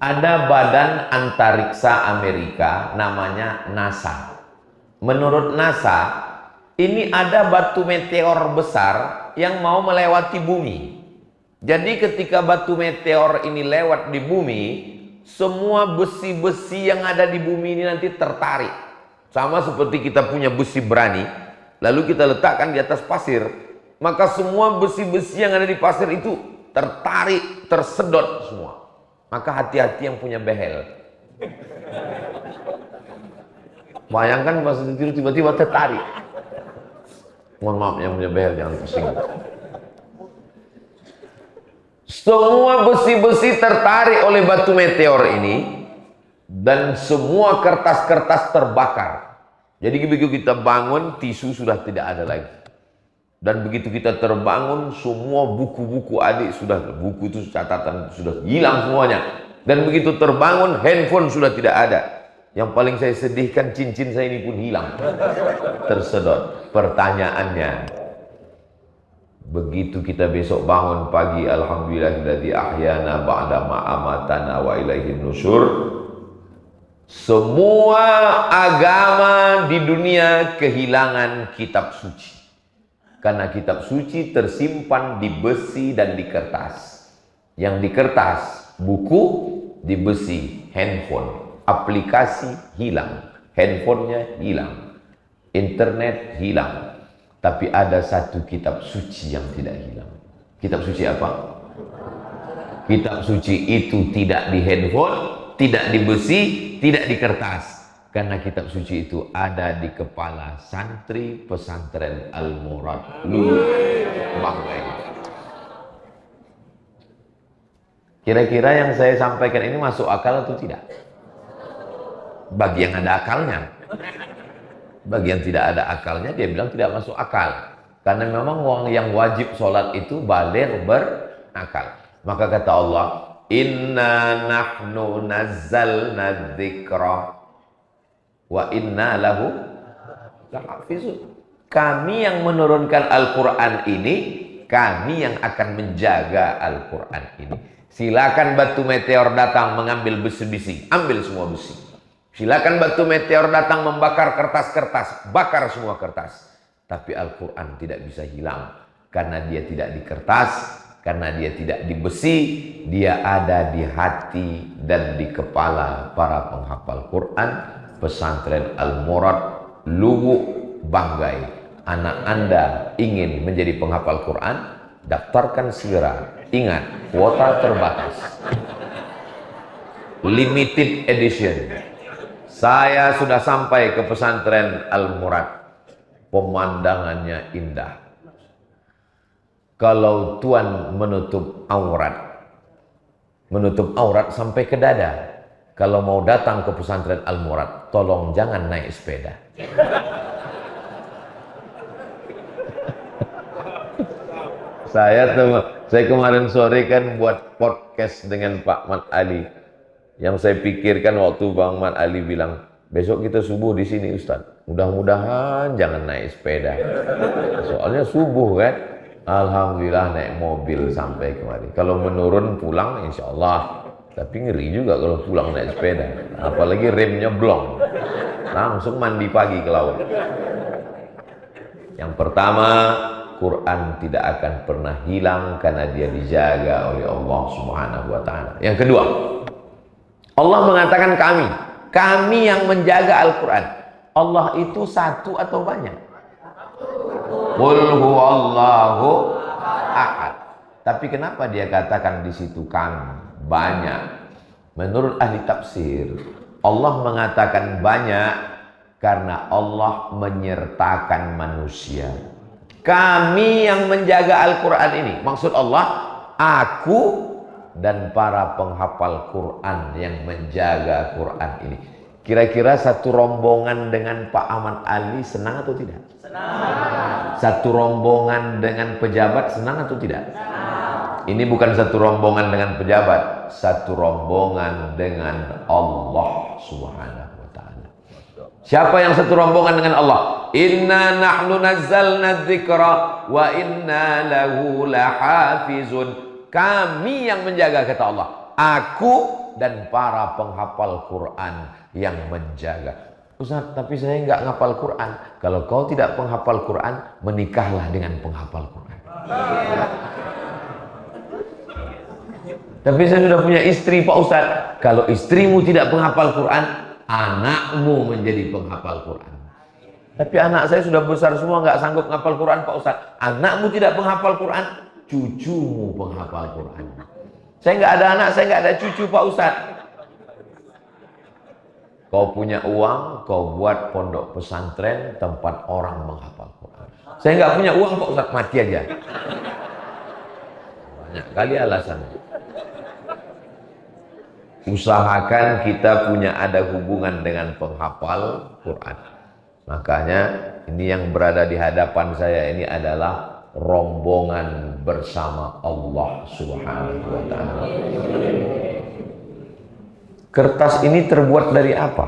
Ada badan antariksa Amerika namanya NASA. Menurut NASA, ini ada batu meteor besar yang mau melewati bumi. Jadi ketika batu meteor ini lewat di bumi, semua besi-besi yang ada di bumi ini nanti tertarik. Sama seperti kita punya besi berani, lalu kita letakkan di atas pasir, maka semua besi-besi yang ada di pasir itu tertarik, tersedot semua. Maka hati-hati yang punya behel. Bayangkan pas tidur tiba-tiba tertarik. Mohon maaf yang punya behel, jangan pusing. Semua besi-besi tertarik oleh batu meteor ini, dan semua kertas-kertas terbakar. Jadi begitu kita bangun, tisu sudah tidak ada lagi. Dan begitu kita terbangun, semua buku-buku adik sudah, buku itu catatan sudah hilang semuanya. Dan begitu terbangun, handphone sudah tidak ada. Yang paling saya sedihkan, cincin saya ini pun hilang, tersedot. Pertanyaannya, begitu kita besok bangun pagi, alhamdulillahilladzi ahyana ba'da ma amatana wa ilaihin nusyur, semua agama di dunia kehilangan kitab suci. Karena kitab suci tersimpan di besi dan di kertas. Yang di kertas, buku, di besi, handphone. Aplikasi hilang, handphonenya hilang, internet hilang. Tapi ada satu kitab suci yang tidak hilang. Kitab suci apa? Kitab suci itu tidak di handphone, tidak di besi, tidak di kertas. Karena kitab suci itu ada di kepala santri pesantren Al-Murad Lulu Banggai. Kira-kira yang saya sampaikan ini masuk akal atau tidak? Bagi yang ada akalnya. Bagi yang tidak ada akalnya, dia bilang tidak masuk akal. Karena memang orang yang wajib sholat itu baligh berakal. Maka kata Allah, inna nahnu nazzalna dzikra wa inna lahu lahafizun. Kami yang menurunkan Al-Quran ini, kami yang akan menjaga Al-Quran ini. Silakan batu meteor datang mengambil besi-besi, ambil semua besi. Silakan batu meteor datang membakar kertas-kertas, bakar semua kertas. Tapi Al-Quran tidak bisa hilang, karena dia tidak di kertas, karena dia tidak di besi, dia ada di hati dan di kepala para penghafal Quran pesantren Al-Murad Luwu Banggai. Anak Anda ingin menjadi penghafal Quran, daftarkan segera. Ingat, kuota terbatas, limited edition. Saya sudah sampai ke pesantren Al-Murad. Pemandangannya indah. Kalau Tuan menutup aurat sampai ke dada. Kalau mau datang ke pesantren Al-Murad, tolong jangan naik sepeda. Saya kemarin sore kan buat podcast dengan Pak Mat Ali. Yang saya pikirkan waktu Bang Mat Ali bilang, besok kita subuh di sini Ustaz. Mudah-mudahan jangan naik sepeda. Soalnya subuh kan. Alhamdulillah naik mobil sampai kemari. Kalau menurun pulang insya Allah. Tapi ngeri juga kalau pulang naik sepeda. Apalagi remnya blong. Langsung mandi pagi ke laut. Yang pertama, Quran tidak akan pernah hilang karena dia dijaga oleh Allah Subhanahu wa Ta'ala. Yang kedua, Allah mengatakan kami yang menjaga Al-Quran. Allah itu satu atau banyak? Qul huwallahu ahad. Tapi kenapa dia katakan di situ kami? Banyak. Menurut ahli tafsir, Allah mengatakan banyak karena Allah menyertakan manusia. Kami yang menjaga Al-Quran ini. Maksud Allah, aku dan para penghafal Quran yang menjaga Quran ini. Kira-kira satu rombongan dengan Pak Ahmad Ali senang atau tidak? Senang. Satu rombongan dengan pejabat senang atau tidak? Senang. Ini bukan satu rombongan dengan pejabat, satu rombongan dengan Allah Subhanahu wa Ta'ala. Siapa yang satu rombongan dengan Allah? Inna nahnu nazzalna dzikra wa inna lahu lahafizun. Kami yang menjaga, kata Allah. aku dan para penghafal Quran yang menjaga. Ustaz, tapi saya nggak ngapal Quran. Kalau kau tidak penghafal Quran, menikahlah dengan penghafal Quran. Tapi saya sudah punya istri, Pak Ustaz. Kalau istrimu tidak penghafal Quran, anakmu menjadi penghafal Quran. Tapi anak saya sudah besar semua, nggak sanggup menghafal Quran, Pak Ustaz. Anakmu tidak penghafal Quran, cucumu penghafal Quran. Saya nggak ada anak, saya nggak ada cucu, Pak Ustaz. Kau punya uang, kau buat pondok pesantren tempat orang menghafal Quran. Saya nggak punya uang, Pak Ustaz, mati aja. Banyak kali alasannya. Usahakan kita punya ada hubungan dengan penghafal Quran. Makanya ini yang berada di hadapan saya ini adalah rombongan bersama Allah Subhanahu wa Ta'ala. Kertas ini terbuat dari apa?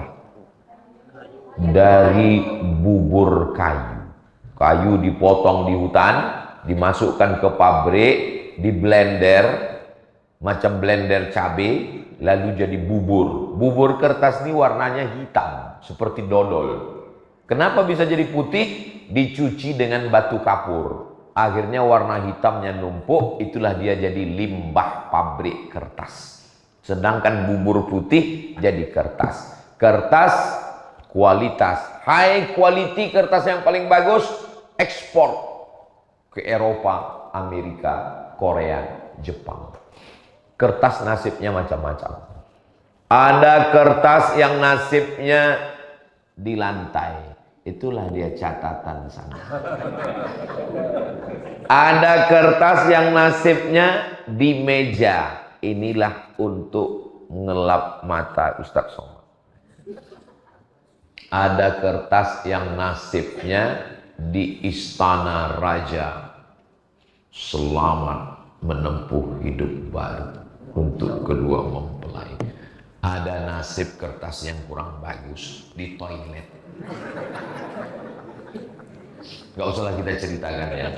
Dari bubur kayu. Kayu dipotong di hutan, dimasukkan ke pabrik, di blender, macam blender cabai, lalu jadi bubur. Bubur kertas ini warnanya hitam, seperti dodol. Kenapa bisa jadi putih? Dicuci dengan batu kapur. Akhirnya warna hitamnya numpuk, itulah dia jadi limbah pabrik kertas. Sedangkan bubur putih jadi kertas. Kertas kualitas, high quality kertas yang paling bagus, ekspor ke Eropa, Amerika, Korea, Jepang. Kertas nasibnya macam-macam. Ada kertas yang nasibnya di lantai. Itulah dia catatan sana. Ada kertas yang nasibnya di meja. Inilah untuk ngelap mata Ustaz Somad. Ada kertas yang nasibnya di istana raja. Selamat menempuh hidup baru untuk kedua mempelai. Ada nasib kertas yang kurang bagus di toilet. Gak usahlah kita ceritakan ya.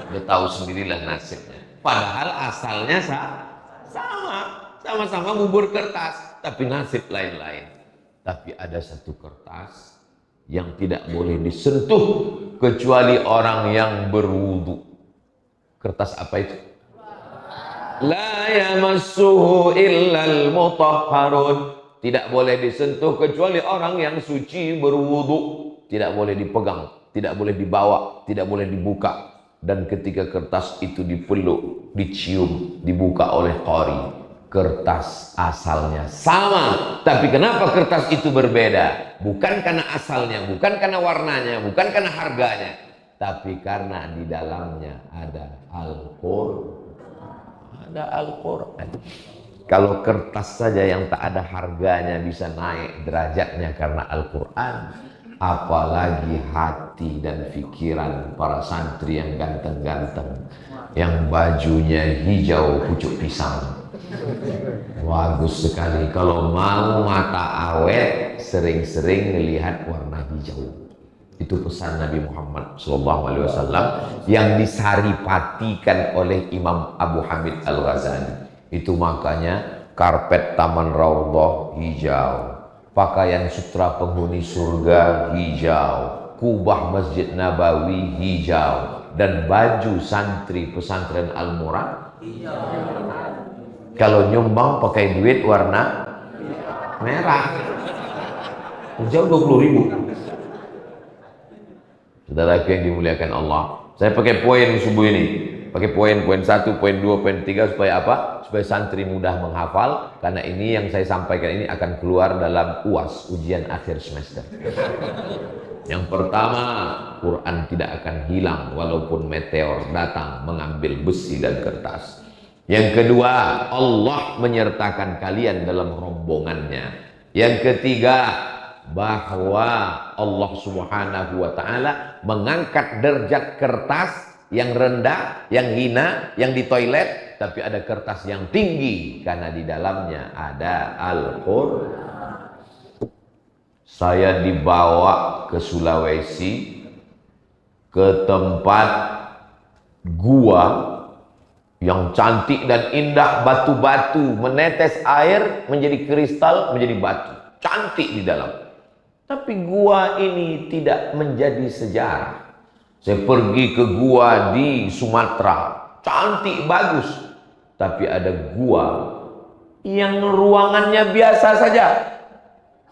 Udah tahu sendirilah nasibnya. Padahal asalnya sama-sama bubur kertas, tapi nasib lain-lain. Tapi ada satu kertas yang tidak boleh disentuh kecuali orang yang berwudu. Kertas apa itu? La yamassuhu illal mutahharun. Tidak boleh disentuh kecuali orang yang suci berwudu. Tidak boleh dipegang, tidak boleh dibawa, tidak boleh dibuka. Dan ketika kertas itu dipeluk, dicium, dibuka oleh qari, kertas asalnya sama. Tapi kenapa kertas itu berbeda? Bukan karena asalnya, bukan karena warnanya, bukan karena harganya, tapi karena di dalamnya ada Al-Qur'an. Ada Al-Qur'an. Kalau kertas saja yang tak ada harganya bisa naik derajatnya karena Al-Qur'an, apalagi hati dan pikiran para santri yang ganteng-ganteng, yang bajunya hijau pucuk pisang. Bagus sekali. Kalau mau mata awet, sering-sering melihat warna hijau. Itu pesan Nabi Muhammad SAW yang disaripatikan oleh Imam Abu Hamid Al-Ghazali. Itu makanya karpet Taman Raudhah hijau, pakaian sutra penghuni surga hijau, kubah Masjid Nabawi hijau, dan baju santri pesantren Al-Murad hijau. Kalau nyumbang pakai duit warna merah, hijau 20.000. Saudaraku yang dimuliakan Allah, saya pakai poin subuh ini, pakai poin 1, poin 2, poin 3 supaya apa? Supaya santri mudah menghafal, karena ini yang saya sampaikan ini akan keluar dalam UAS, ujian akhir semester. Yang pertama, Quran tidak akan hilang walaupun meteor datang mengambil besi dan kertas. Yang kedua, Allah menyertakan kalian dalam rombongannya. Yang ketiga, bahwa Allah Subhanahu wa Ta'ala mengangkat derajat kertas yang rendah, yang hina, yang di toilet, tapi ada kertas yang tinggi karena di dalamnya ada Al-Qur'an. Saya dibawa ke Sulawesi, ke tempat gua yang cantik dan indah, batu-batu menetes air menjadi kristal, menjadi batu, cantik di dalam. Tapi gua ini tidak menjadi sejarah. Saya pergi ke gua di Sumatera, cantik bagus, tapi ada gua yang ruangannya biasa saja,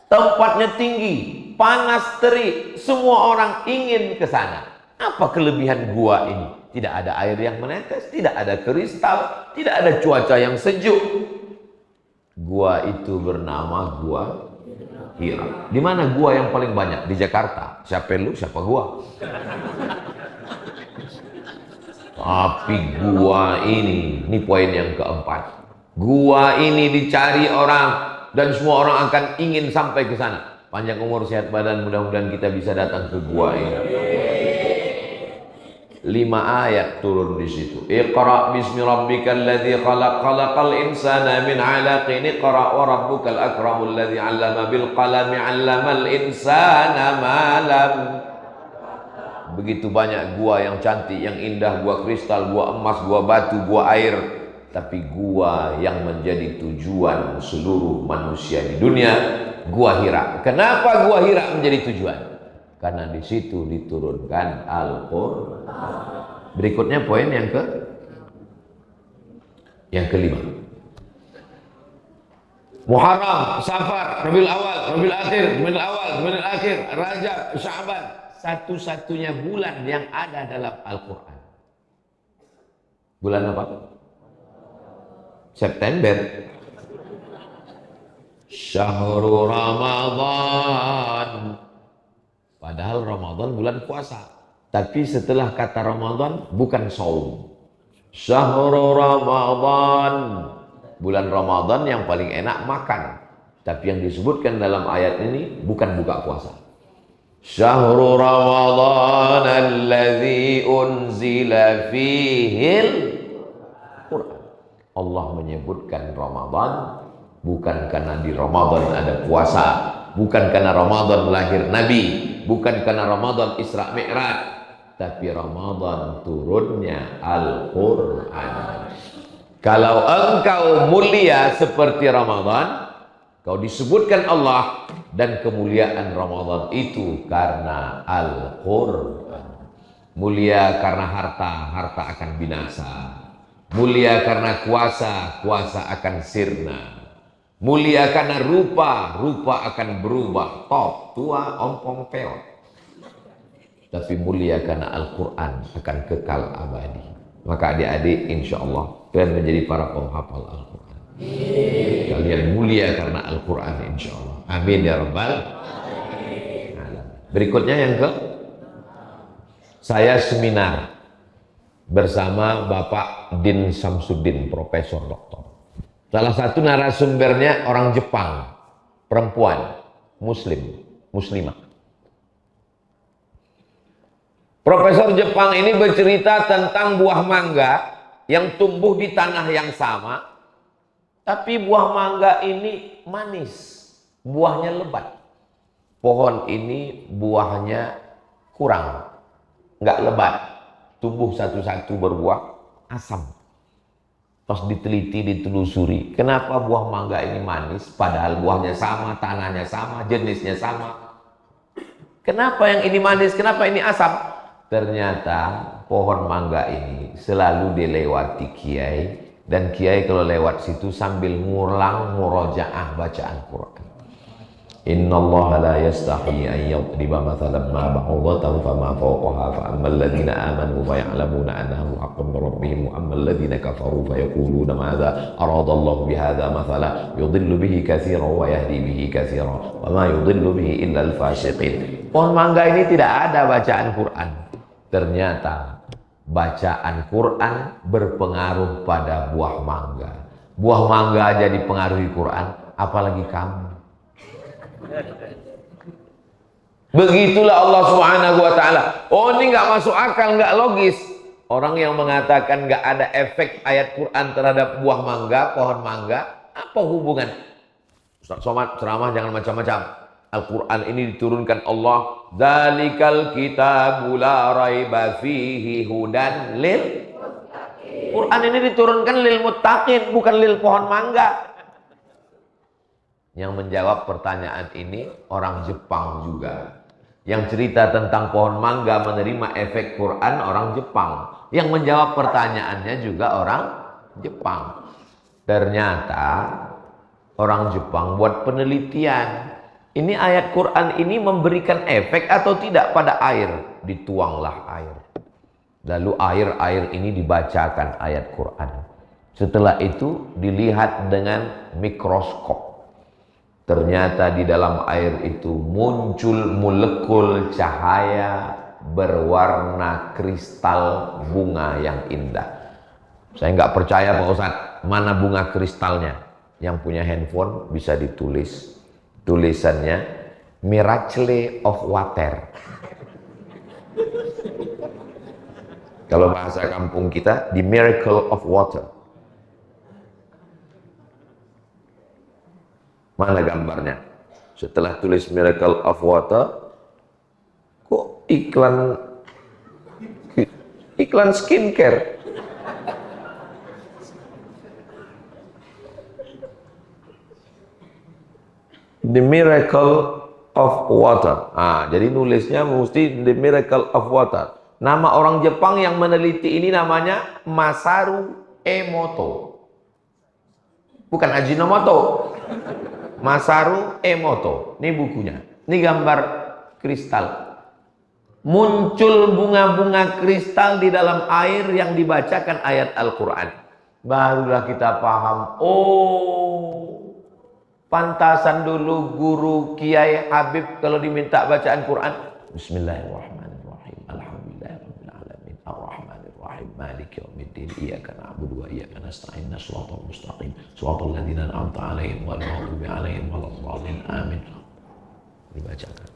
tempatnya tinggi, panas terik, semua orang ingin ke sana. Apa kelebihan gua ini? Tidak ada air yang menetes, tidak ada kristal, tidak ada cuaca yang sejuk. Gua itu bernama Gua Hira. Di mana gua yang paling banyak? Di Jakarta. Siapa lu? Siapa gua? Tapi gua ini poin yang keempat. Gua ini dicari orang dan semua orang akan ingin sampai ke sana. Panjang umur, sehat badan, mudah-mudahan kita bisa datang ke gua ini. 5 ayat turun di situ. Iqra bismi rabbikal ladzi khalaq, khalaqal insana min 'alaqin, iqra wa rabbukal akramul ladzi 'allama bil qalami 'allamal insana ma lam. Begitu banyak gua yang cantik, yang indah, gua kristal, gua emas, gua batu, gua air, tapi gua yang menjadi tujuan seluruh manusia di dunia, Gua Hira. Kenapa Gua Hira menjadi tujuan? Karena di situ diturunkan Al-Qur'an. Berikutnya poin yang kelima. Muharram, Safar, Rabiul Awal, Rabiul Akhir, Jumadil Awal, Jumadil Akhir, Rajab, Sya'ban. Satu-satunya bulan yang ada dalam Al-Qur'an. Bulan apa? September. Syahrul Ramadan. Padahal Ramadan bulan puasa. Tapi setelah kata Ramadan bukan saum. Syahrul Ramadan. Bulan Ramadan yang paling enak makan. Tapi yang disebutkan dalam ayat ini bukan buka puasa. Syahrul Ramadan alladzi unzila fihil Qur'an. Allah menyebutkan Ramadan bukan karena di Ramadan ada puasa, bukan karena Ramadan lahir Nabi, bukan karena Ramadan Isra Mi'raj, tapi Ramadan turunnya Al-Qur'an. Kalau engkau mulia seperti Ramadan, kau disebutkan Allah, dan kemuliaan Ramadan itu karena Al-Qur'an. Mulia karena harta, harta akan binasa. Mulia karena kuasa, kuasa akan sirna. Mulia karena rupa, rupa akan berubah. Top, tua, ompong, peot. Tapi mulia karena Al-Quran akan kekal abadi. Maka adik-adik insya Allah kalian menjadi para penghafal Al-Quran. Kalian mulia karena Al-Quran insya Allah. Amin ya Rabbal alamin. Berikutnya yang saya seminar bersama Bapak Din Samsudin, Profesor Doktor. Salah satu narasumbernya orang Jepang, perempuan, muslimah. Profesor Jepang ini bercerita tentang buah mangga yang tumbuh di tanah yang sama, tapi buah mangga ini manis, buahnya lebat. Pohon ini buahnya kurang, nggak lebat, tumbuh satu-satu berbuah asam. Pas diteliti, ditelusuri, kenapa buah mangga ini manis padahal buahnya sama, tanahnya sama, jenisnya sama. Kenapa yang ini manis, kenapa ini asam? Ternyata pohon mangga ini selalu dilewati kiai, dan kiai kalau lewat situ sambil ngulang murojaah bacaan Quran. Innallaha la yastahi an yadriba mathalan ma ba'udatan fama fawqaha fa ammal ladzina amanu fa ya'lamuna annahu haqqun min rabbihim wa ammal ladzina kafaru fa yaquluna madza aradallahu bihadza mathala yudillu bihi katsiran wa yahdi bihi katsiran wa ma yudillu bihi illa al-fasiqin. Pohon mangga ini tidak ada bacaan Quran. Ternyata bacaan Quran berpengaruh pada buah mangga. Buah mangga aja dipengaruhi Quran, apalagi kamu. Begitulah Allah Subhanahu wa ta'ala. Oh, ini nggak masuk akal, nggak logis. Orang yang mengatakan nggak ada efek ayat Quran terhadap buah mangga, pohon mangga, apa hubungan? Ustaz Somad ceramah jangan macam-macam. Al-Quran ini diturunkan Allah. Dzalikal kitabu la raiba fihi hudan lil. Quran ini diturunkan lil muttaqin, bukan lil pohon mangga. Yang menjawab pertanyaan ini orang Jepang juga. Yang cerita tentang pohon mangga menerima efek Quran orang Jepang. Yang menjawab pertanyaannya juga orang Jepang. Ternyata orang Jepang buat penelitian. Ini ayat Quran ini memberikan efek atau tidak pada air. Dituanglah air. Lalu air ini dibacakan ayat Quran. Setelah itu dilihat dengan mikroskop. Ternyata di dalam air itu muncul molekul cahaya berwarna kristal bunga yang indah. Saya nggak percaya Pak Ustadz, mana bunga kristalnya? Yang punya handphone bisa ditulis tulisannya Miracle of Water. Kalau bahasa kampung kita, The Miracle of Water. Mana gambarnya? Setelah tulis Miracle of Water, kok iklan skincare? The Miracle of Water. Jadi nulisnya mesti The Miracle of Water. Nama orang Jepang yang meneliti ini namanya Masaru Emoto. Bukan Ajinomoto. Masaru Emoto. Ini bukunya. Ini gambar kristal. Muncul bunga-bunga kristal di dalam air yang dibacakan ayat Al-Quran. Barulah kita paham. Oh, pantasan dulu guru Kiai Habib kalau diminta bacaan Quran. Bismillahirrahmanirrahim. Alhamdulillahirabbil alamin. Arrahmanirrahim. Maliki yaumiddin. Iyyaka na'budu wa iyyaka nasta'in. Shiratal mustaqim. Shiratal ladzina an'amta 'alaihim ghairil maghdubi 'alaihim waladdallin. Amin. Dibacakan.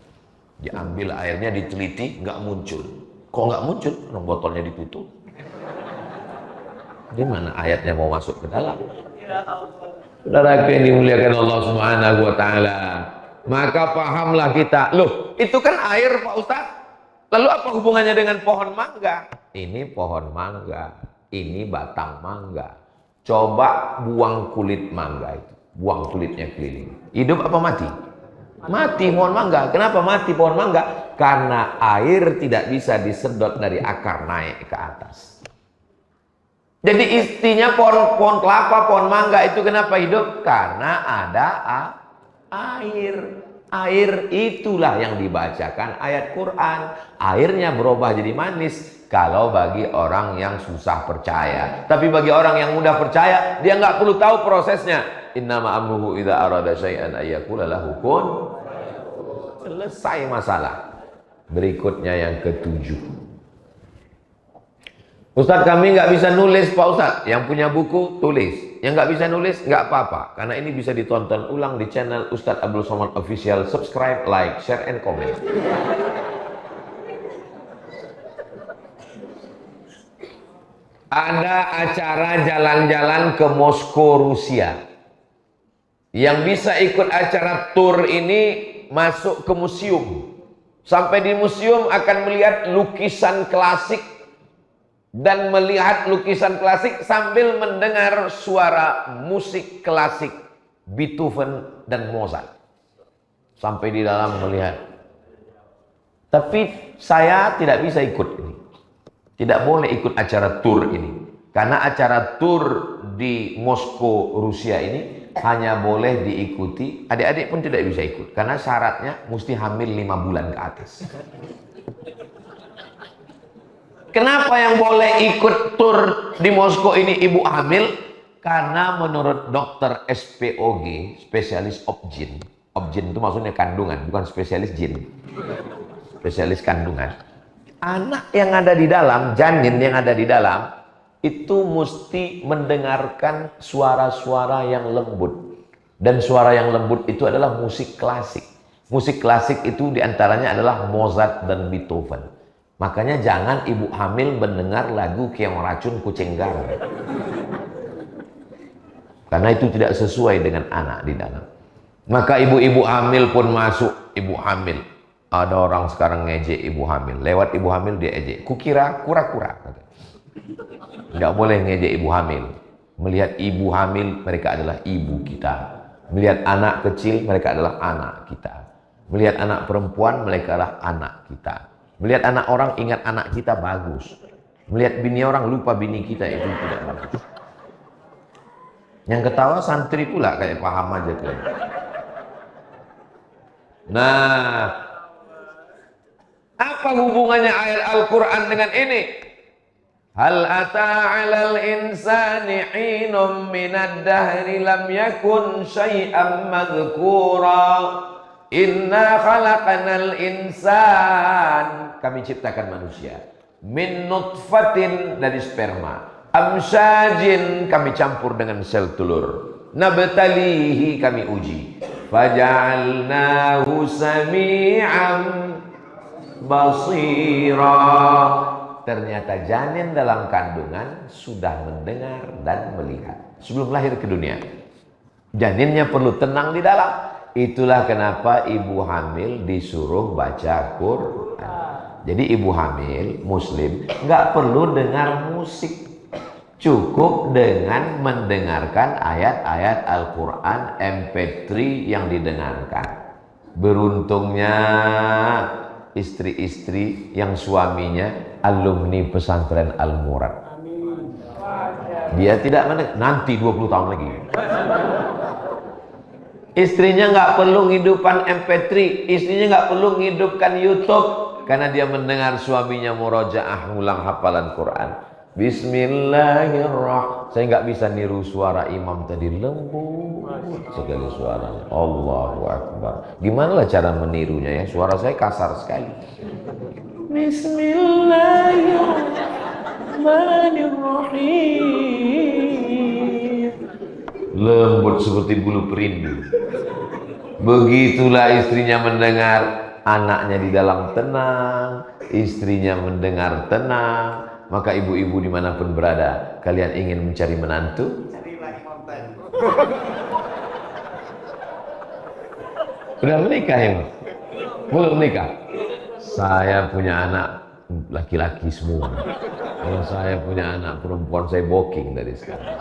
Diambil airnya, diteliti, nggak muncul. Kok nggak muncul? Orang botolnya ditutup. Di mana ayatnya mau masuk ke dalam? Saudaraku yang dimuliakan Allah Subhanahu wa taala. Maka pahamlah kita. Loh, itu kan air Pak Ustadz. Lalu apa hubungannya dengan pohon mangga? Ini pohon mangga, ini batang mangga. Coba buang kulit mangga itu, buang kulitnya keliling. Hidup apa mati? Mati pohon mangga. Kenapa mati pohon mangga? Karena air tidak bisa disedot dari akar naik ke atas. Jadi istinya pohon kelapa, pohon mangga itu kenapa hidup? Karena ada air. Air itulah yang dibacakan ayat Quran. Airnya berubah jadi manis kalau bagi orang yang susah percaya. Tapi bagi orang yang mudah percaya, dia nggak perlu tahu prosesnya. Innama amruhu idza arada syai'an ayyaqula lahu kun. Selesai masalah. Berikutnya yang ketujuh. Ustadz, kami nggak bisa nulis Pak Ustadz. Yang punya buku tulis. Yang nggak bisa nulis nggak apa-apa. Karena ini bisa ditonton ulang di channel Ustadz Abdul Somad Official. Subscribe, like, share, and comment. Ada acara jalan-jalan ke Moskow, Rusia. Yang bisa ikut acara tour ini masuk ke museum. Sampai di museum akan melihat lukisan klasik dan melihat lukisan klasik sambil mendengar suara musik klasik Beethoven dan Mozart. Sampai di dalam melihat. Tapi saya tidak bisa ikut ini. Tidak boleh ikut acara tour ini. Karena acara tour di Moskow, Rusia ini hanya boleh diikuti, adik-adik pun tidak bisa ikut. Karena syaratnya mesti hamil 5 bulan ke atas. Kenapa yang boleh ikut tur di Moskow ini ibu hamil? Karena menurut dokter SPOG, spesialis obgyn. Obgyn itu maksudnya kandungan, bukan spesialis jin. Spesialis kandungan. Anak yang ada di dalam, janin yang ada di dalam, itu mesti mendengarkan suara-suara yang lembut. Dan suara yang lembut itu adalah musik klasik. Musik klasik itu diantaranya adalah Mozart dan Beethoven. Makanya jangan ibu hamil mendengar lagu Keong Racun Kucing Garang. Karena itu tidak sesuai dengan anak di dalam. Maka ibu-ibu hamil pun masuk. Ibu hamil. Ada orang sekarang ngejek ibu hamil. Lewat ibu hamil dia ejek. Kukira kura-kura. Nggak boleh ngejek ibu hamil. Melihat ibu hamil, mereka adalah ibu kita. Melihat anak kecil, mereka adalah anak kita. Melihat anak perempuan, mereka adalah anak kita. Melihat anak orang, ingat anak kita, bagus. Melihat bini orang, lupa bini kita, itu tidak bagus. Yang ketawa santri pula, kayak paham aja kalian. Nah, apa hubungannya ayat Al-Quran dengan ini? Hal ata'alal insani hinum minad dahri lam yakun syai'am madhkura. Inna khalaqanal insan, kami ciptakan manusia, min nutfatin, dari sperma, amsyajin, kami campur dengan sel telur, nabtalihi, kami uji, faja'alnahu sami'an basira. Ternyata janin dalam kandungan sudah mendengar dan melihat sebelum lahir ke dunia. Janinnya perlu tenang di dalam. Itulah kenapa ibu hamil disuruh baca Quran. Jadi ibu hamil muslim nggak perlu dengar musik, cukup dengan mendengarkan ayat-ayat Al-Quran MP3 yang didengarkan. Beruntungnya istri-istri yang suaminya alumni pesantren Al-Murad. Dia tidak nanti 20 tahun lagi. Istrinya nggak perlu ngidupkan MP3, istrinya nggak perlu ngidupkan YouTube, karena dia mendengar suaminya murojaah, ngulang hafalan Quran. Bismillahirrahmanirrahim. Saya nggak bisa niru suara imam tadi, lembut sekali suaranya. Allahu Akbar. Gimana lah cara menirunya ya? Suara saya kasar sekali. Bismillahirrahmanirrahim. Lembut seperti bulu perindu. Begitulah istrinya mendengar, anaknya di dalam tenang, istrinya mendengar tenang. Maka ibu-ibu dimanapun berada, kalian ingin mencari menantu? Carilah imam tadi. Udah menikah ya? Belum menikah? Saya punya anak laki-laki semua. Kalau saya punya anak perempuan, saya booking dari sekarang.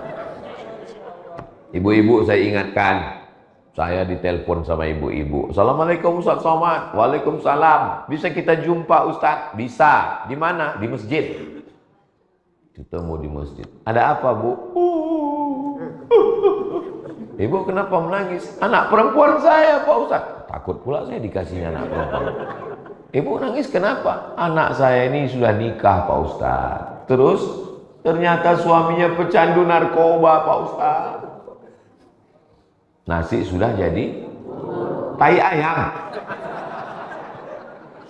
Ibu-ibu saya ingatkan, saya ditelepon sama ibu-ibu. Assalamualaikum Ustaz Somad. Waalaikumsalam. Bisa kita jumpa Ustaz? Bisa. Di mana? Di masjid. Ketemu di masjid. Ada apa, Bu? Ibu kenapa menangis? Anak perempuan saya, Pak Ustaz. Takut pula saya dikasihnya anak perempuan. Ibu nangis kenapa? Anak saya ini sudah nikah, Pak Ustaz. Terus ternyata suaminya pecandu narkoba, Pak Ustaz. Nasi sudah jadi tai ayam.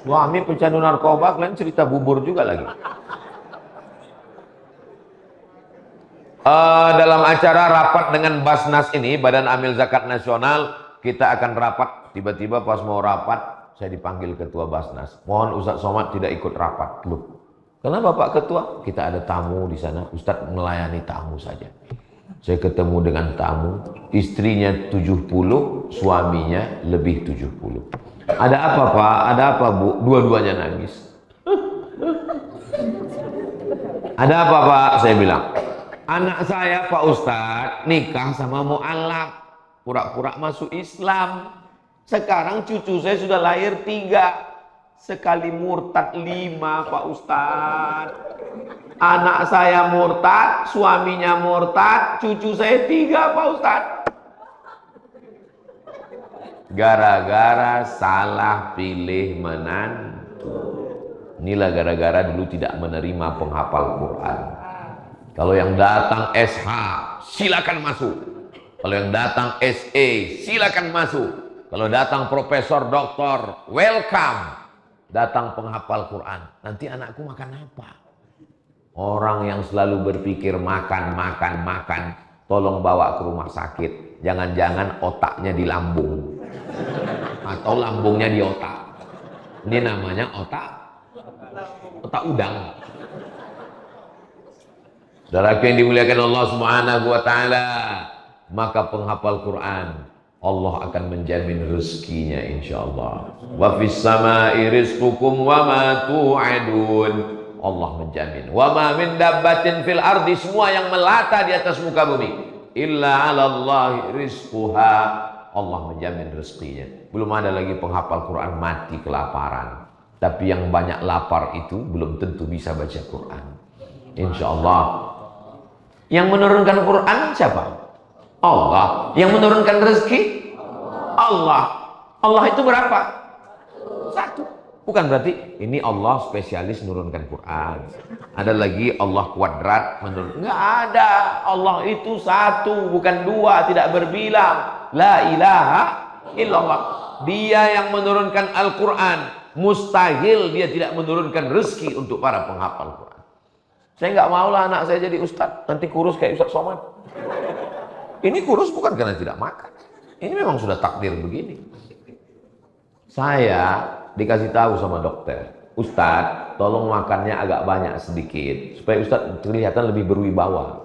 Suami pecandu narkoba, kalian cerita bubur juga lagi. Dalam acara rapat dengan Basnas ini, Badan Amil Zakat Nasional, kita akan rapat. Tiba-tiba pas mau rapat, saya dipanggil Ketua Basnas. Mohon Ustaz Somad tidak ikut rapat. Loh, kenapa Pak Ketua? Kita ada tamu di sana, Ustaz melayani tamu saja. Saya ketemu dengan tamu, istrinya 70, suaminya lebih 70. Ada apa Pak? Ada apa Bu? Dua-duanya nangis. Ada apa Pak? Saya bilang. Anak saya Pak Ustadz nikah sama mu'alaf, pura-pura masuk Islam. Sekarang cucu saya sudah lahir 3, sekali murtad 5 Pak Ustadz. Anak saya murtad, suaminya murtad, cucu saya 3 Pak Ustadz. Gara-gara salah pilih menantu. Inilah gara-gara dulu tidak menerima penghafal Quran. Kalau yang datang SH, silakan masuk. Kalau yang datang SE, silakan masuk. Kalau datang profesor, doktor, welcome. Datang penghafal Quran. Nanti anakku makan apa? Orang yang selalu berpikir makan, tolong bawa ke rumah sakit. Jangan-jangan otaknya di lambung. Atau lambungnya di otak. Ini namanya otak udang. Saudaraku yang dimuliakan Allah Subhanahu wa taala, maka penghafal Quran Allah akan menjamin rezekinya insyaallah. Wa fis samai rizqukum wa ma tu'adun. Allah menjamin. Wa ma min dabbatin fil ardi, semua yang melata di atas muka bumi, illa 'ala Allahi rizquha, Allah menjamin rezekinya. Belum ada lagi penghafal Quran mati kelaparan. Tapi yang banyak lapar itu belum tentu bisa baca Quran. Insya Allah. Yang menurunkan Quran siapa? Allah. Yang menurunkan rezeki? Allah. Allah itu berapa? Satu. Bukan berarti ini Allah spesialis menurunkan Quran. Ada lagi Allah kuadrat menurunkan. Enggak ada. Allah itu satu, bukan dua, tidak berbilang. La ilaha illallah. Dia yang menurunkan Al-Quran. Mustahil dia tidak menurunkan rezeki untuk para penghafal Quran. Saya nggak maulah anak saya jadi ustadz, nanti kurus kayak Ustadz Somad. Ini kurus bukan karena tidak makan. Ini memang sudah takdir begini. Saya dikasih tahu sama dokter, Ustadz, tolong makannya agak banyak sedikit, supaya Ustadz kelihatan lebih berwibawa.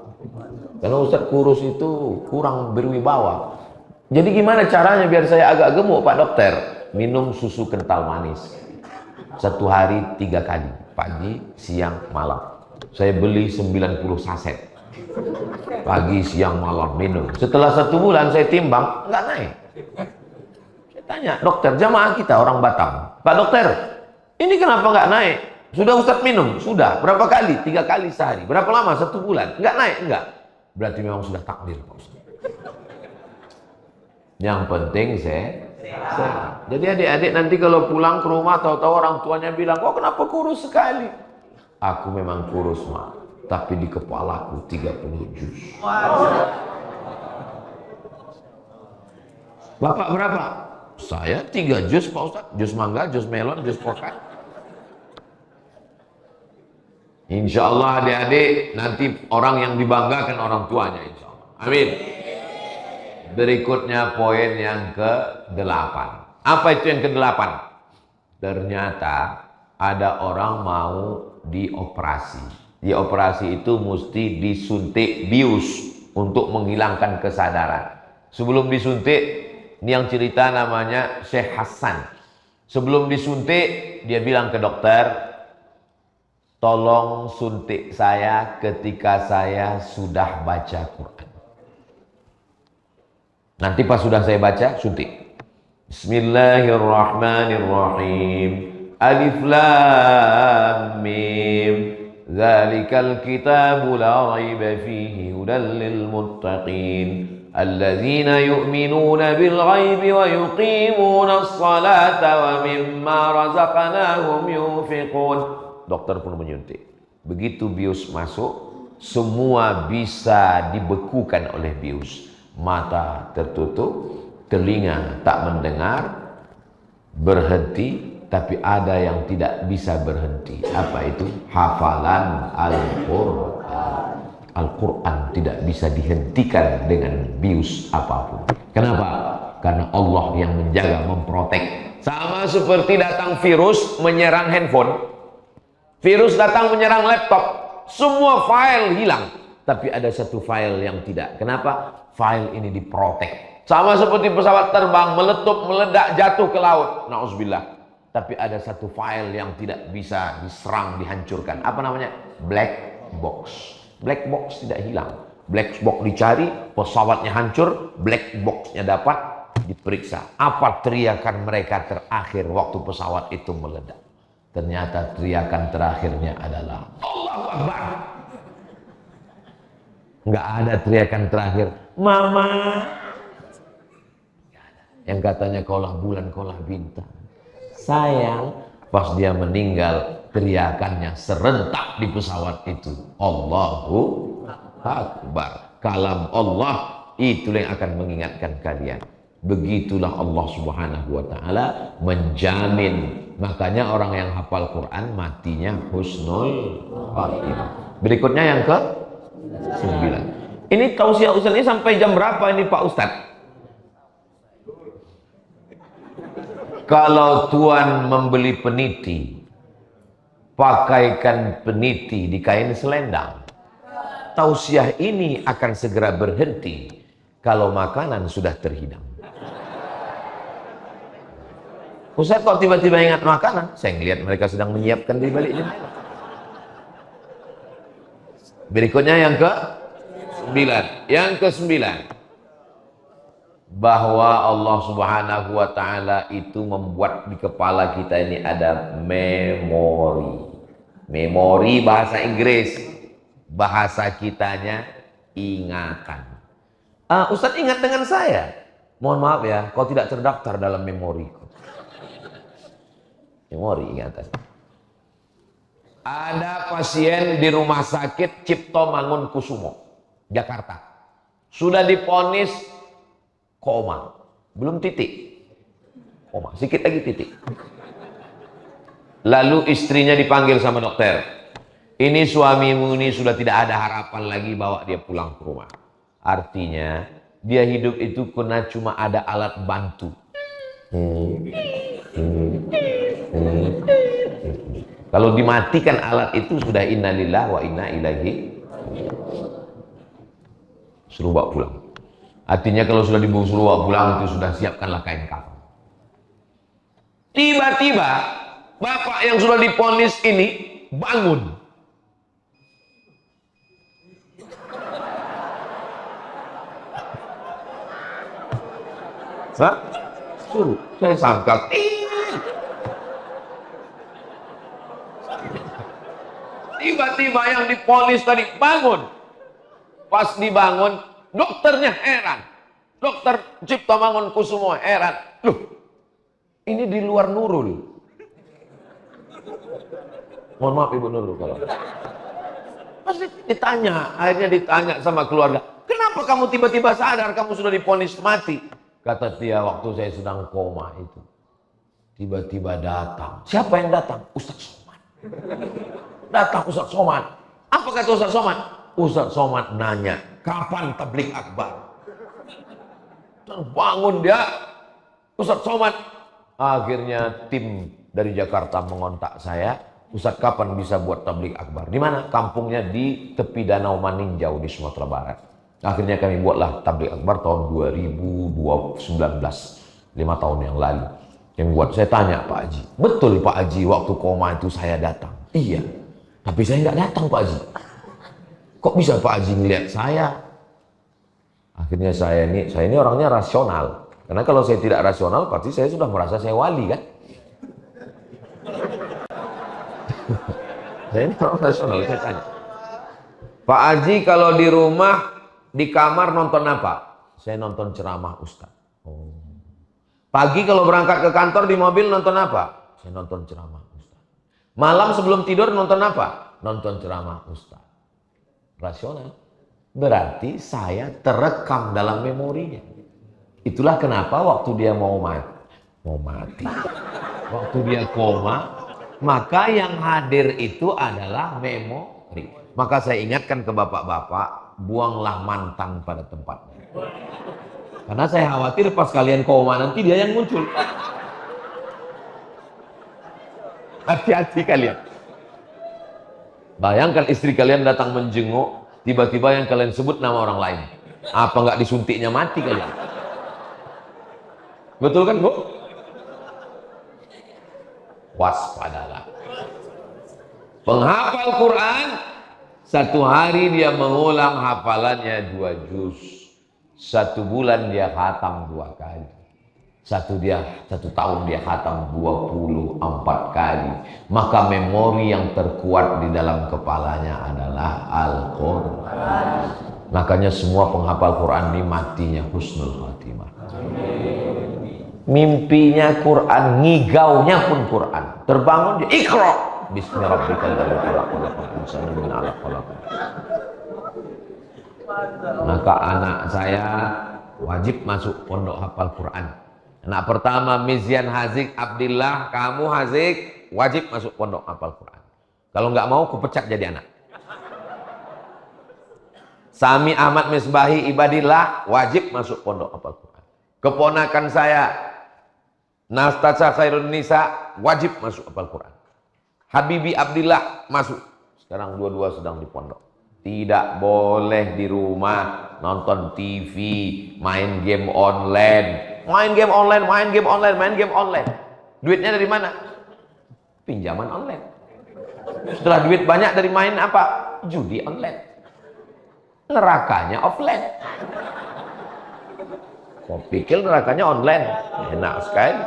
Karena Ustadz kurus itu kurang berwibawa. Jadi gimana caranya biar saya agak gemuk, Pak Dokter? Minum susu kental manis. 1 hari 3 kali, pagi, siang, malam. Saya beli 90 saset. Pagi, siang, malam minum. Setelah 1 bulan saya timbang, nggak naik. Saya tanya, dokter, jamaah kita orang Batam. Pak Dokter, ini kenapa nggak naik? Sudah Ustadz minum? Sudah. Berapa kali? 3 kali sehari. Berapa lama? 1 bulan. Nggak naik? Nggak. Berarti memang sudah takdir, Pak Ustadz. Yang penting sehat. Jadi adik-adik nanti kalau pulang ke rumah tahu-tahu orang tuanya bilang, kok kenapa kurus sekali? Aku memang kurus, Mak, tapi di kepalaku 30 juz. Bapak berapa? Saya 3 juz, Pak Ustadz. Juz mangga, juz melon, juz pokat. Insya Allah adik-adik nanti orang yang dibanggakan orang tuanya, insya Allah. Amin. Berikutnya poin yang ke-8. Apa itu yang ke-8? Ternyata ada orang mau dioperasi. Dioperasi itu mesti disuntik bius untuk menghilangkan kesadaran. Sebelum disuntik, ini yang cerita namanya Syekh Hasan. Sebelum disuntik, dia bilang ke dokter, tolong suntik saya ketika saya sudah baca Quran. Nanti pas sudah saya baca, suntik. Bismillahirrahmanirrahim. Alif Lam Mim. Dzalikal kitabu la raiba fihi hudal lil muttaqin. Alladzina yu'minuna bil ghaibi wa yuqimuna as-salata wa mimma razaqnahum yunfiqun. Dokter pun menyuntik. Begitu bius masuk, semua bisa dibekukan oleh bius. Mata tertutup, telinga tak mendengar, berhenti, tapi ada yang tidak bisa berhenti. Apa itu? Hafalan Al-Quran. Al-Quran tidak bisa dihentikan dengan bius apapun. Kenapa? Karena Allah yang menjaga, memprotek. Sama seperti datang virus menyerang handphone. Virus datang menyerang laptop, semua file hilang. Tapi ada satu file yang tidak. Kenapa? File ini diprotek. Sama seperti pesawat terbang, meletup, meledak, jatuh ke laut. Na'udzubillah. Tapi ada satu file yang tidak bisa diserang, dihancurkan. Apa namanya? Black box. Black box tidak hilang. Black box dicari, pesawatnya hancur, black boxnya dapat, diperiksa. Apa teriakan mereka terakhir waktu pesawat itu meledak? Ternyata teriakan terakhirnya adalah Allahu Akbar. Nggak ada teriakan terakhir, Mama. Yang katanya kaulah bulan, kaulah bintang. Sayang, pas dia meninggal, teriakannya serentak di pesawat itu. Allahu Akbar. Kalam Allah itulah yang akan mengingatkan kalian. Begitulah Allah Subhanahu wa Ta'ala menjamin. Makanya orang yang hafal Quran matinya husnul khatimah. Berikutnya yang ke-9. Ini tausiah Ustaz ini sampai jam berapa ini Pak Ustaz? Kalau Tuan membeli peniti, pakaikan peniti di kain selendang. Tausiah ini akan segera berhenti kalau makanan sudah terhidang. Ustaz kok tiba-tiba ingat makanan? Saya ngelihat mereka sedang menyiapkan di balik jendela. Berikutnya yang ke 9. Yang ke 9, bahwa Allah Subhanahu wa taala itu membuat di kepala kita ini ada memori. Memori bahasa Inggris, bahasa kitanya ingatan. Ustadz ingat dengan saya. Mohon maaf ya, kau tidak terdaftar dalam memoriku. Memori ingatan. Ada pasien di rumah sakit Cipto Mangunkusumo, Jakarta. Sudah diponis koma. Belum titik. Koma, sedikit lagi titik. Lalu istrinya dipanggil sama dokter. Ini suamimu ini sudah tidak ada harapan lagi, bawa dia pulang ke rumah. Artinya, dia hidup itu karena cuma ada alat bantu. Kalau dimatikan alat itu sudah innalillah wa inna ilaihi, suruh bawa pulang. Artinya kalau sudah suruh bawa pulang itu sudah siapkanlah kain kafan. Tiba-tiba bapak yang sudah diponis ini bangun. Suruh saya sangka. Tiba-tiba yang diponis tadi bangun. Pas dibangun, dokternya heran. Dokter Cipto Mangunkusumo heran. Loh, ini di luar Nurul. Mohon maaf Ibu Nurul kalau. Pasti ditanya, akhirnya ditanya sama keluarga. Kenapa kamu tiba-tiba sadar kamu sudah diponis mati? Kata dia, waktu saya sedang koma itu. Tiba-tiba datang. Siapa yang datang? Ustadz Somad. Datang Ustadz Somad. Apa kata Ustadz Somad? Ustadz Somad nanya, kapan tabligh akbar? Bangun dia, Ustadz Somad. Akhirnya tim dari Jakarta mengontak saya, Ustadz kapan bisa buat tabligh akbar? Di mana? Kampungnya di tepi Danau Maninjau di Sumatera Barat. Akhirnya kami buatlah tabligh akbar tahun 2019, 5 tahun yang lalu. Yang buat saya tanya Pak Haji, betul Pak Haji waktu koma itu saya datang? Iya, tapi saya nggak datang Pak Haji. Kok bisa Pak Haji ngeliat saya? Akhirnya saya ini orangnya rasional. Karena kalau saya tidak rasional, pasti saya sudah merasa saya wali kan? Saya ini orang rasional, saya tanya. Pak Haji kalau di rumah, di kamar nonton apa? Saya nonton ceramah Ustaz. Oh. Pagi kalau berangkat ke kantor di mobil nonton apa? Saya nonton ceramah Ustaz. Malam sebelum tidur nonton apa? Nonton ceramah Ustaz. Rasional. Berarti saya terekam dalam memorinya. Itulah kenapa waktu dia mau mati, waktu dia koma, maka yang hadir itu adalah memori. Maka saya ingatkan ke bapak-bapak, buanglah mantan pada tempatnya. Karena saya khawatir pas kalian koma nanti dia yang muncul. Hati-hati kalian. Bayangkan istri kalian datang menjenguk, tiba-tiba yang kalian sebut nama orang lain. Apa nggak disuntiknya mati kalian? Betul kan Bu? Waspadalah. Penghafal Quran, satu hari dia mengulang hafalannya 2 juz. 1 bulan dia khatam 2 kali. Satu tahun dia khatam 24 kali. Maka memori yang terkuat di dalam kepalanya adalah Al-Quran. Makanya semua penghafal Quran ini matinya husnul khatimah. Mimpinya Quran, ngigaunya pun Quran. Terbangun dia Iqra bismi rabbikal ladzi khalaq khalaqal insana min 'alaq khalaq. Maka anak saya wajib masuk pondok hafal Quran. Anak pertama Mizyan Hazik Abdillah, kamu Hazik wajib masuk pondok hafal Quran. Kalau nggak mau kupecat jadi anak. Sami Ahmad Misbahi Ibadillah wajib masuk pondok hafal Quran. Keponakan saya Nastaca Khairun Nisa wajib masuk hafal Quran. Habibi Abdillah masuk. Sekarang dua-dua sedang di pondok. Tidak boleh di rumah nonton TV, main game online. Main game online. Duitnya dari mana? Pinjaman online. Setelah duit banyak dari main apa? Judi online. Nerakanya offline. Kau pikir nerakanya online? Enak sekali.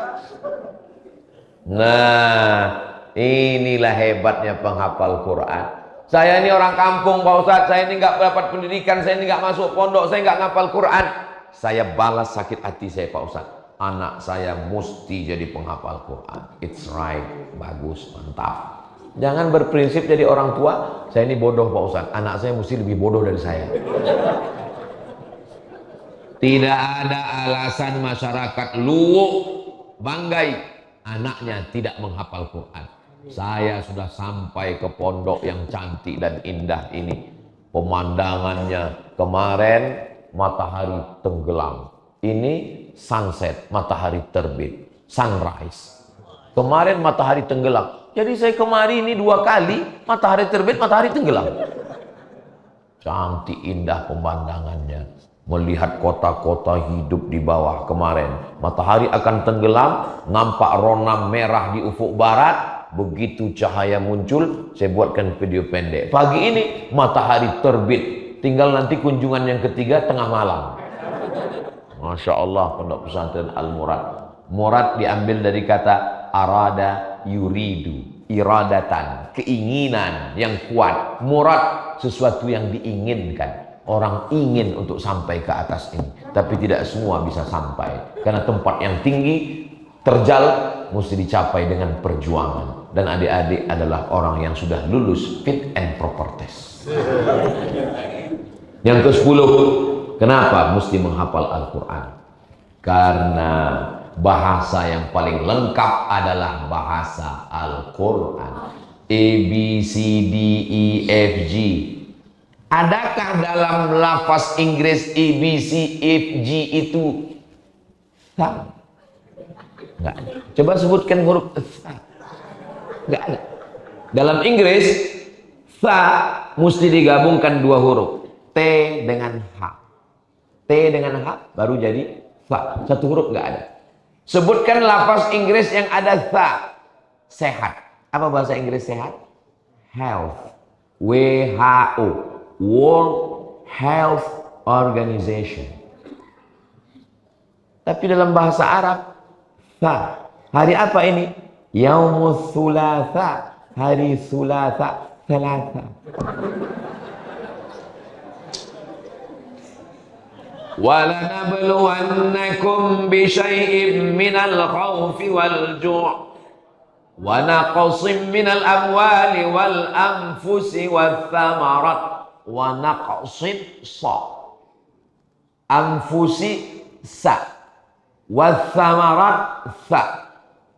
Nah, inilah hebatnya penghafal Quran. Saya ini orang kampung Pak Ustadz, saya ini nggak dapat pendidikan, saya ini nggak masuk pondok, saya nggak ngapal Quran. Saya balas sakit hati saya Pak Ustadz. Anak saya mesti jadi penghafal Quran. It's right, bagus, mantap. Jangan berprinsip jadi orang tua, saya ini bodoh Pak Ustadz, anak saya mesti lebih bodoh dari saya. Tidak ada alasan masyarakat luwuk banggai anaknya tidak menghafal Quran. Saya sudah sampai ke pondok yang cantik dan indah ini. Pemandangannya kemarin matahari tenggelam. Ini sunset, matahari terbit, sunrise. Kemarin matahari tenggelam. Jadi saya kemari ini 2 kali, matahari terbit, matahari tenggelam. Cantik indah pemandangannya. Melihat kota-kota hidup di bawah kemarin. Matahari akan tenggelam, nampak rona merah di ufuk barat. Begitu cahaya muncul, saya buatkan video pendek. Pagi ini matahari terbit. Tinggal nanti kunjungan yang ketiga tengah malam. Masya Allah, Pondok Pesantren Al-Murad. Murad diambil dari kata arada yuridu, iradatan, keinginan yang kuat. Murad, sesuatu yang diinginkan. Orang ingin untuk sampai ke atas ini, tapi tidak semua bisa sampai karena tempat yang tinggi, terjal, mesti dicapai dengan perjuangan. Dan adik-adik adalah orang yang sudah lulus fit and proper test. Yang ke-10, kenapa mesti menghafal Al-Quran? Karena bahasa yang paling lengkap adalah bahasa Al-Quran. A, B, C, D, E, F, G. Adakah dalam lafaz Inggris A, B, C, F, G itu tak? Enggak ada. Coba sebutkan huruf tha. Enggak ada. Dalam Inggris tha mesti digabungkan 2 huruf, T dengan H. T dengan H baru jadi tha. 1 huruf enggak ada. Sebutkan lafaz Inggris yang ada tha. Sehat. Apa bahasa Inggris sehat? Health. WHO. World Health Organization. Tapi dalam bahasa Arab, tha. Hari apa ini? Yaumul Thulatha. Hari Thulatha. Thalatha. وَلَنَبْلُوَنَّكُمْ بِشَيْءٍ مِّنَ الْخَوْفِ وَالْجُوعِ وَنَقْصٍ مِّنَ الْأَمْوَالِ وَالْأَنفُسِ وَالثَّمَرَاتِ وَنَقْصٍ صَ أَنفُسِ سَ وَالثَّمَرَاتِ ثَ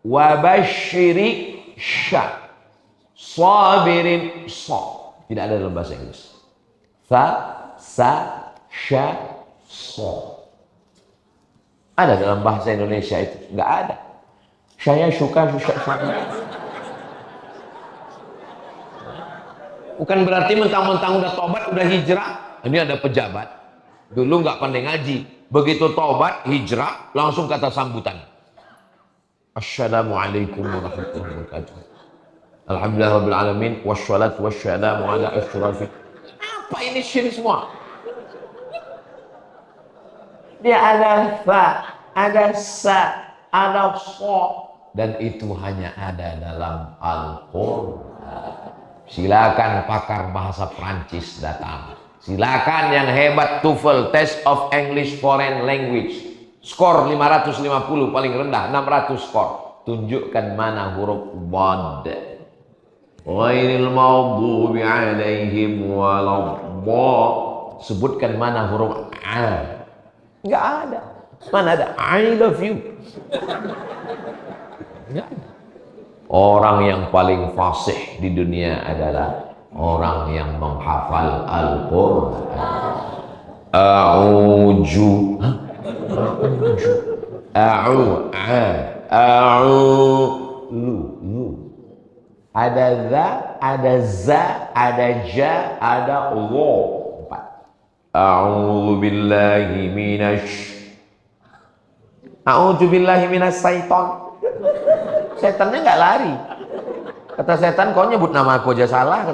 وَبَشِّرِ شَ صَابِرٍ صَ. Tidak ada dalam bahasa Inggris. Tha, sa, sya, so. Ada dalam bahasa Indonesia itu? Enggak ada. Saya suka. Bukan berarti mentang-mentang udah tobat, udah hijrah. Ini ada pejabat. Dulu nggak pandai ngaji. Begitu tobat, hijrah, langsung kata sambutan. Assalamualaikum warahmatullahi wabarakatuh. Alhamdulillah rabbil alamin. Wassalatu wassalamu ala asyrafil. Apa ini syirik semua? Dia ada fa, ada sa, ada so, dan itu hanya ada dalam Al-Quran. Silakan pakar bahasa Prancis datang. Silakan yang hebat TOEFL, Test of English Foreign Language. Skor 550 paling rendah, 600 skor. Tunjukkan mana huruf Wad. Ghairil maghdubi alaihim waladdallin. Sebutkan mana huruf A. Enggak ada. Mana ada I love you? Enggak ada. Orang yang paling fasih di dunia adalah orang yang menghafal Al-Quran. A'uju. Ada za, ada za, ada ja, ada wo. 4. A'udzu billahi minas syaiton. Setannya nggak lari. Kata setan, kau nyebut nama aku aja salah.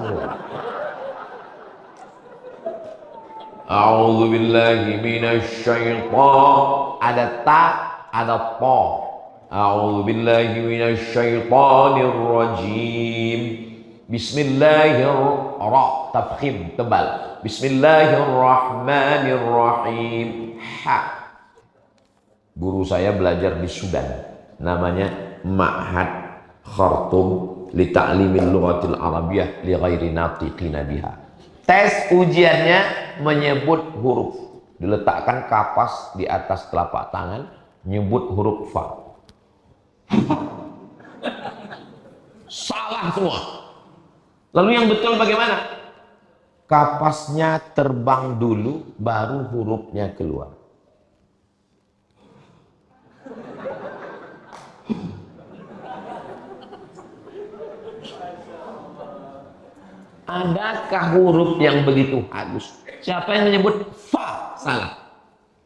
A'udzu billahi minasyaitonir. Ada ta, ada ta. A'udzu billahi minasyaitonir rajim. Bismillahirrahmanirrahim. Tafkhim tebal. Bismillahirrahmanirrahim. Ha. Guru saya belajar di Sudan. Namanya Ma'had Khartoum li ta'limil lughatil arabiyyah li ghairi natiqina biha. Tes ujiannya menyebut huruf, diletakkan kapas di atas telapak tangan, nyebut huruf fa. Salah semua. Lalu yang betul bagaimana? Kapasnya terbang dulu, baru hurufnya keluar. Adakah huruf yang begitu halus? Siapa yang menyebut fa? Salah.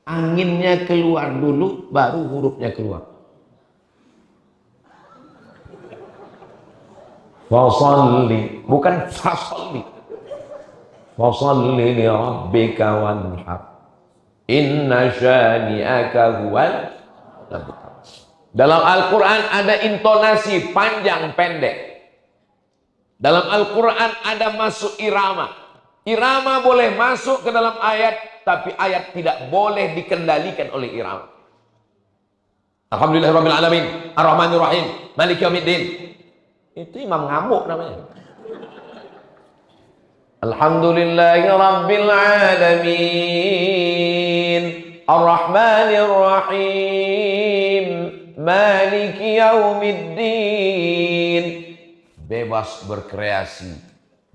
Anginnya keluar dulu, baru hurufnya keluar. Fasalli, bukan fasalli. Fasalli li rabbika wanhar. Inna syani'aka huwal abtar. Dalam Al-Quran ada intonasi panjang pendek. Dalam Al-Quran ada masuk irama. Irama boleh masuk ke dalam ayat, tapi ayat tidak boleh dikendalikan oleh irama. Alhamdulillahirrahmanirrahim, Ar-Rahmanirrahim, Maliki Yaumiddin. Itu imam ngamuk namanya. Alhamdulillahirabbil alamin, Ar-Rahmanirrahim, Maliki Yaumiddin. Bebas berkreasi,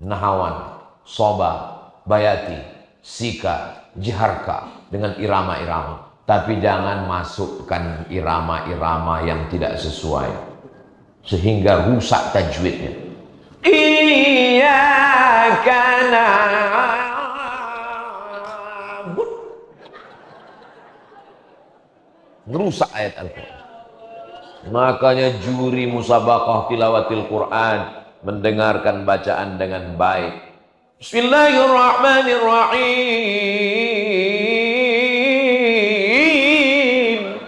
nahawan, soba, bayati, sika, jiharka dengan irama-irama. Tapi jangan masukkan irama-irama yang tidak sesuai, sehingga rusak tajwidnya. Iyyaka na'budu. Merusak ayat Al-Quran. Makanya juri musabaqah tilawatil Quran mendengarkan bacaan dengan baik. Bismillahirrahmanirrahim.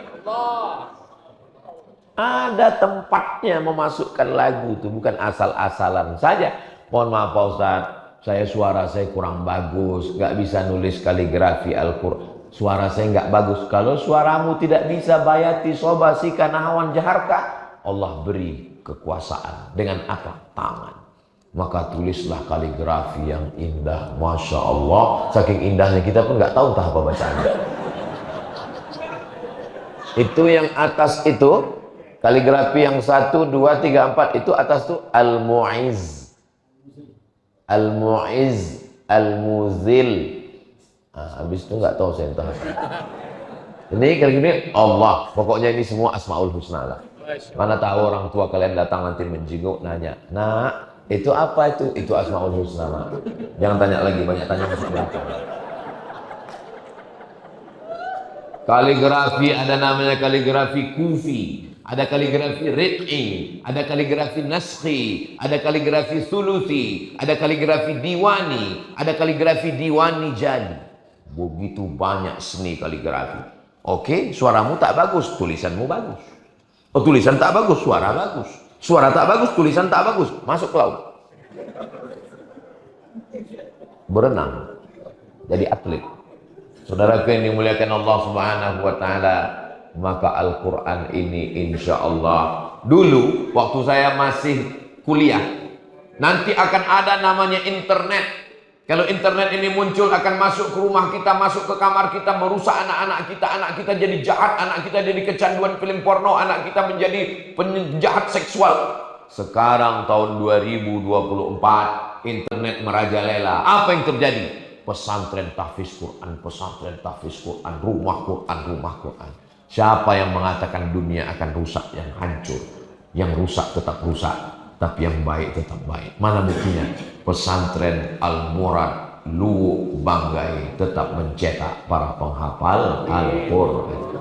Ada tempatnya memasukkan lagu itu, bukan asal-asalan saja. Mohon maaf Pak Ustadz, suara saya kurang bagus, nggak bisa nulis kaligrafi Al-Quran. Suara saya nggak bagus. Kalau suaramu tidak bisa bayati, soba, sika, nahawan, jaharka, Allah beri kekuasaan. Dengan apa? Tangan. Maka tulislah kaligrafi yang indah. Masya Allah. Saking indahnya kita pun nggak tahu entah apa bacaannya. Itu yang atas itu, kaligrafi yang 1, 2, 3, 4 itu atas itu Al-Mu'iz, Al-Mu'iz, Al-Muzil. Nah, habis itu nggak tahu saya entah. Ini kali ini Allah. Pokoknya ini semua Asmaul Husna lah. Mana tahu orang tua kalian datang nanti menjenguk nanya, nah itu apa itu? Itu Asmaul Husna. Nah. Jangan tanya lagi, banyak tanya masuk belakang. Kaligrafi ada namanya kaligrafi kufi, ada kaligrafi rit'i, ada kaligrafi naskhi, ada kaligrafi sulusi, ada kaligrafi diwani, ada kaligrafi diwani jadi. Begitu banyak seni kaligrafi. Oke, suaramu tak bagus, tulisanmu bagus. Oh, tulisan tak bagus, suara bagus. Suara tak bagus, tulisan tak bagus. Masuk ke laut. Berenang. Jadi atlet. Saudaraku yang dimuliakan Allah Subhanahu wa taala, maka Al-Qur'an ini insya Allah, dulu waktu saya masih kuliah, nanti akan ada namanya internet. Kalau internet ini muncul, akan masuk ke rumah kita, masuk ke kamar kita, merusak anak kita jadi jahat, anak kita jadi kecanduan film porno, anak kita menjadi penjahat seksual. Sekarang tahun 2024, internet merajalela. Apa yang terjadi? Pesantren tahfiz Quran, rumah Quran. Siapa yang mengatakan dunia akan rusak, yang hancur? Yang rusak tetap rusak, tapi yang baik tetap baik. Mana buktinya? Pesantren Al-Murad Luwu Banggai tetap mencetak para penghafal Al-Quran.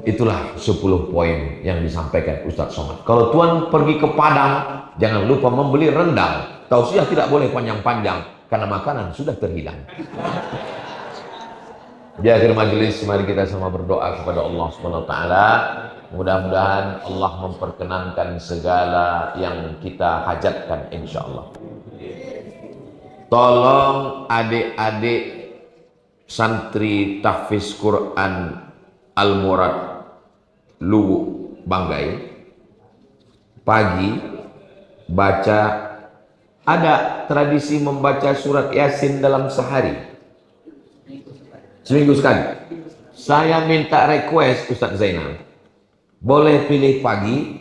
Itulah 10 poin yang disampaikan Ustadz Somad. Kalau Tuan pergi ke Padang, jangan lupa membeli rendang. Tausiah tidak boleh panjang-panjang, karena makanan sudah terhilang. Di akhir majelis mari kita sama berdoa kepada Allah Subhanahu wa taala. Mudah-mudahan Allah memperkenankan segala yang kita hajatkan insyaallah. Tolong adik-adik santri tahfiz Quran Al-Murad Luwu Banggai pagi baca, ada tradisi membaca surat Yasin dalam sehari. Seminggu sekali. Saya minta request Ustadz Zainal, boleh pilih pagi,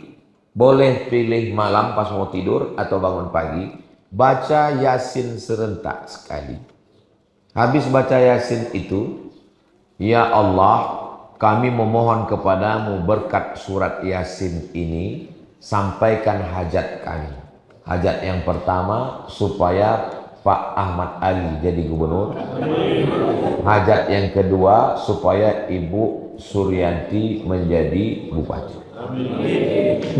boleh pilih malam pas mau tidur atau bangun pagi, baca Yasin serentak sekali. Habis baca Yasin itu, ya Allah, kami memohon kepadamu berkat surat Yasin ini, sampaikan hajat kami. Hajat yang pertama, supaya Pak Ahmad Ali jadi gubernur. Hajat yang kedua, supaya Ibu Suryanti menjadi bupati.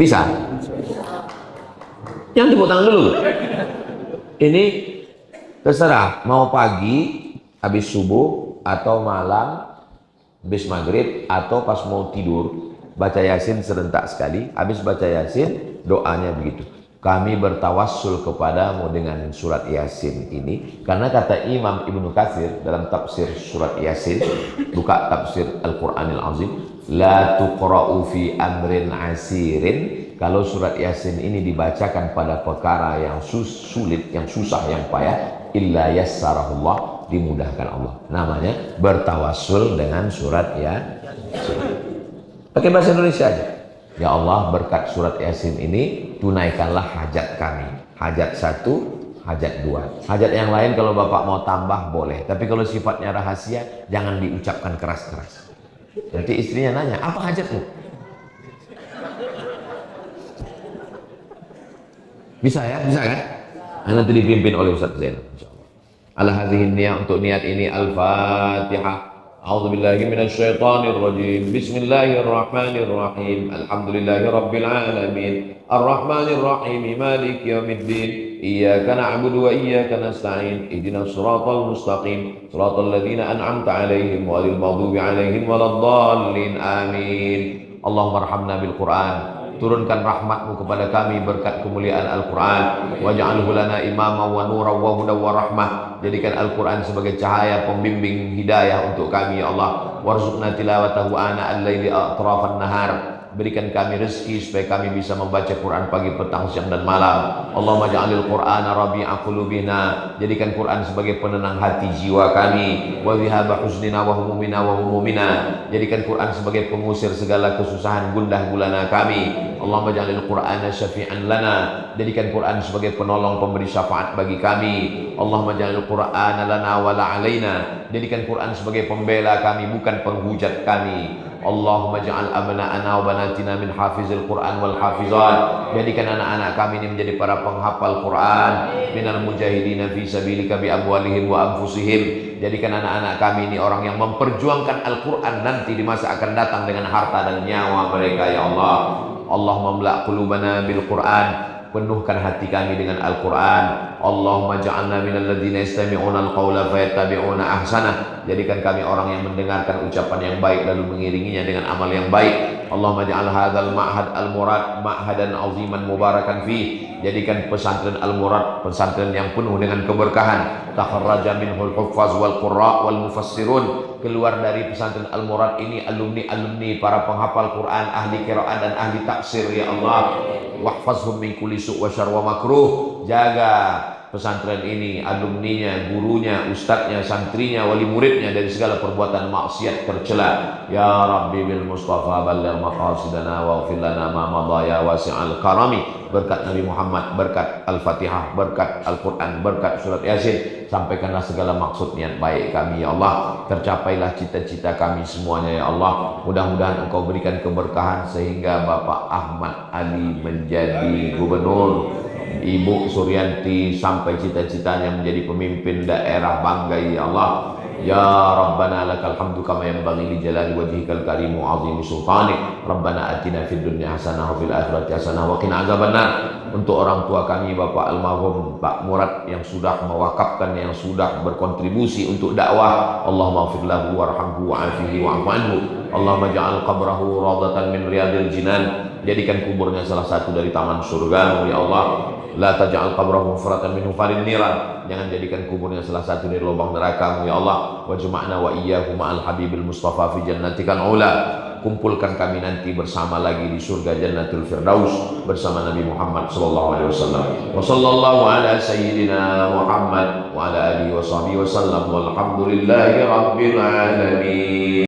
Bisa? Yang tepuk tangan dulu. Ini terserah, mau pagi habis subuh atau malam habis maghrib atau pas mau tidur baca Yasin serentak sekali. Habis baca Yasin doanya begitu, kami bertawassul kepadamu dengan surat Yasin ini, karena kata Imam Ibnu Katsir dalam tafsir surat Yasin, buka tafsir Al-Qur'anil Azim, la tuqra'u fi amrin asirin, kalau surat Yasin ini dibacakan pada perkara yang sulit, yang susah, yang payah, illa yassarahullah, dimudahkan Allah. Namanya bertawassul dengan surat Yasin. Pakai bahasa Indonesia aja. Ya Allah, berkat surat Yasin ini tunaikanlah hajat kami. Hajat 1, hajat 2. Hajat yang lain kalau Bapak mau tambah boleh, tapi kalau sifatnya rahasia jangan diucapkan keras-keras. Nanti istrinya nanya, apa hajatmu? Bisa ya? Bisa kan? Nanti dipimpin oleh Ustaz Zainal insyaallah. Ala hadhihi niyah, untuk niat ini Al-Fatihah. A'udzu billahi minasy syaithanir rajim. Bismillahirrahmanirrahim. Alhamdulillahi rabbil alamin. Arrahmanir rahim. Maliki yaumiddin. Iyyaka na'budu wa iyyaka nasta'in. Ihdinas shiratal mustaqim. Shiratal ladzina an'amta 'alaihim ghairil maghdubi 'alaihim waladdallin. Amin. Allahumma arhamna bil Qur'an. Turunkan rahmatmu kepada kami berkat kemuliaan Al-Quran. Waj'alhu lana imama wa nuran wa hudan wa rahmah. Jadikan Al-Quran sebagai cahaya pembimbing hidayah untuk kami ya Allah. Warzuqna tilawatahu ana al-laili atrafan nahar. Berikan kami rezeki supaya kami bisa membaca Quran pagi, petang, siang dan malam. Allahumma ja'alil Qur'ana rabi'a qulubina. Jadikan Quran sebagai penenang hati jiwa kami. Wa dhihaba huznina wa humumina wa humumina. Jadikan Quran sebagai pengusir segala kesusahan gundah gulana kami. Allahumma ja'alil Qur'ana syafi'an lana. Jadikan Quran sebagai penolong pemberi syafaat bagi kami. Allahumma ja'alil Qur'ana lana wa la alaina. Jadikan Quran sebagai pembela kami, bukan penghujat kami. Allahumma ja'al abna'ana wa banatina min hafizil Qur'an wal hafizat. Jadikan anak-anak kami ini menjadi para penghafal Quran, minal mujahidina fi sabilika bi amwalihim wa anfusihim. Jadikan anak-anak kami ini orang yang memperjuangkan Al-Quran nanti di masa akan datang dengan harta dan nyawa mereka ya Allah. Allahumma mla' qulubana bil Qur'an. Penuhkan hati kami dengan Al-Quran. Allahumma ja'alna minal ladzina yastami'una al-qawla fayattabi'una ahsanah. Jadikan kami orang yang mendengarkan ucapan yang baik lalu mengiringinya dengan amal yang baik. Allahumma ja'al hadzal ma'had al-murad ma'hadan 'aziman mubarakan fih. Jadikan pesantren Al-Murad pesantren yang penuh dengan keberkahan. Takharraja minhul huffaz wal qurra wal mufassirun. Keluar dari pesantren Al-Murad ini alumni-alumni para penghafal Quran, ahli qiraat dan ahli tafsir ya Allah. Wahfazhum min kulli su' wa syarr wa makruh. Jaga pesantren ini, alumninya, gurunya, ustadznya, santrinya, wali muridnya dari segala perbuatan maksiat tercela. Ya Rabbi bil Mustafa balligh maqasidana waghfir lana ma madha ya wasi'al karami. Berkat Nabi Muhammad, berkat Al-Fatihah, berkat Al-Quran, berkat surat Yasin, sampaikanlah segala maksud niat baik kami ya Allah. Tercapailah cita-cita kami semuanya ya Allah. Mudah-mudahan Engkau berikan keberkahan sehingga Bapak Ahmad Ali menjadi gubernur, Ibu Suryanti sampai cita-citanya menjadi pemimpin daerah Banggai ya Allah. Ya Rabbana lakal hamdu kama yanbaghi li jalali wajhikal karim wa 'azimi sultanik. Rabbana atina fid dunya hasanah wa fil akhirati hasanah wa qina azabannar. Untuk orang tua kami Bapak almarhum Pak Murad yang sudah mewakafkan, yang sudah berkontribusi untuk dakwah, Allahumma ighfir lahu warhamhu wa'afihi wa'fu anhu. Allahumma ja'al qabrahu radatan min riyadil jinan. Jadikan kuburnya salah satu dari taman surga, ya Allah. La taj'al qabrahu hufratan min hufarin niran. Jangan jadikan kuburnya salah satu dari lubang neraka, ya Allah. Wa juma'na wa iyyahu ma'al habibil mustafa fi jannatikal ula. Kumpulkan kami nanti bersama lagi di surga Jannatul Firdaus bersama Nabi Muhammad sallallahu alaihi wasallam. Wa sallallahu ala sayyidina Muhammad wa ala alihi wa sahbihi wasallam. Walhamdulillahi rabbil alamin.